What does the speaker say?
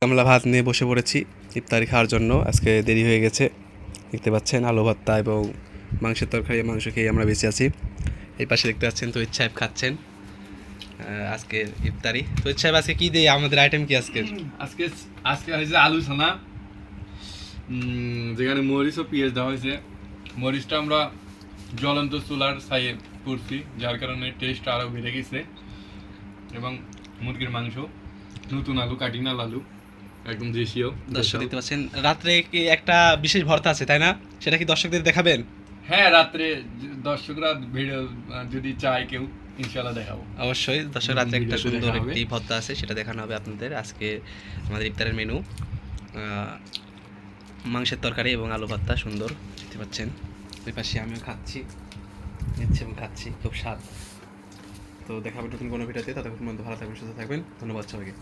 গামলা ভাত নিয়ে বসে পড়েছি ইফতারি খাওয়ার জন্য। আজকে দেরি হয়ে গেছে, দেখতে পাচ্ছেন আলু ভর্তা এবং মাংসের তরকারি। মাংস খেয়ে আমরা বেঁচে আছি। এই পাশে দেখতে পাচ্ছেন তহিদ সাহেব খাচ্ছেন আজকের ইফতারি। তহিদ সাহেব আজকে কি দিয়ে আমাদের আইটেম কি আজকে? আজকে হয়েছে আলু ছানা, যেখানে মরিচ ও পেঁয়াজ দেওয়া হয়েছে। মরিচটা আমরা জ্বলন্ত চুলার ছাইয়ে করছি, যার কারণে টেস্ট আরও বেড়ে গেছে। এবং মুরগির মাংস, নতুন আলু, কাটিনাল আলু, একদম দেশীয়। দর্শক দেখতে পাচ্ছেন রাত্রে কি একটা বিশেষ ভর্তা আছে, তাই না? সেটা কি দর্শকদের দেখাবেন? হ্যাঁ, রাত্রে দর্শকরা ভিডিও যদি চায় কেউ, ইনশাল্লাহ দেখাবো। অবশ্যই দর্শক, রাত্রে একটা সুন্দর একটি ভর্তা আছে, সেটা দেখানো হবে আপনাদের। আজকে আমাদের ইফতারের মেনু মাংসের তরকারি এবং আলু ভর্তা, সুন্দর দেখতে পাচ্ছেন। ওই পাশে আমিও নিচ্ছি এবং খাচ্ছি, খুব স্বাদ। তো দেখাবো নতুন কোনো ভিডিওতে। ততক্ষণ পর্যন্ত ভালো থাকবেন, সুস্থ থাকবেন। ধন্যবাদ সবাইকে।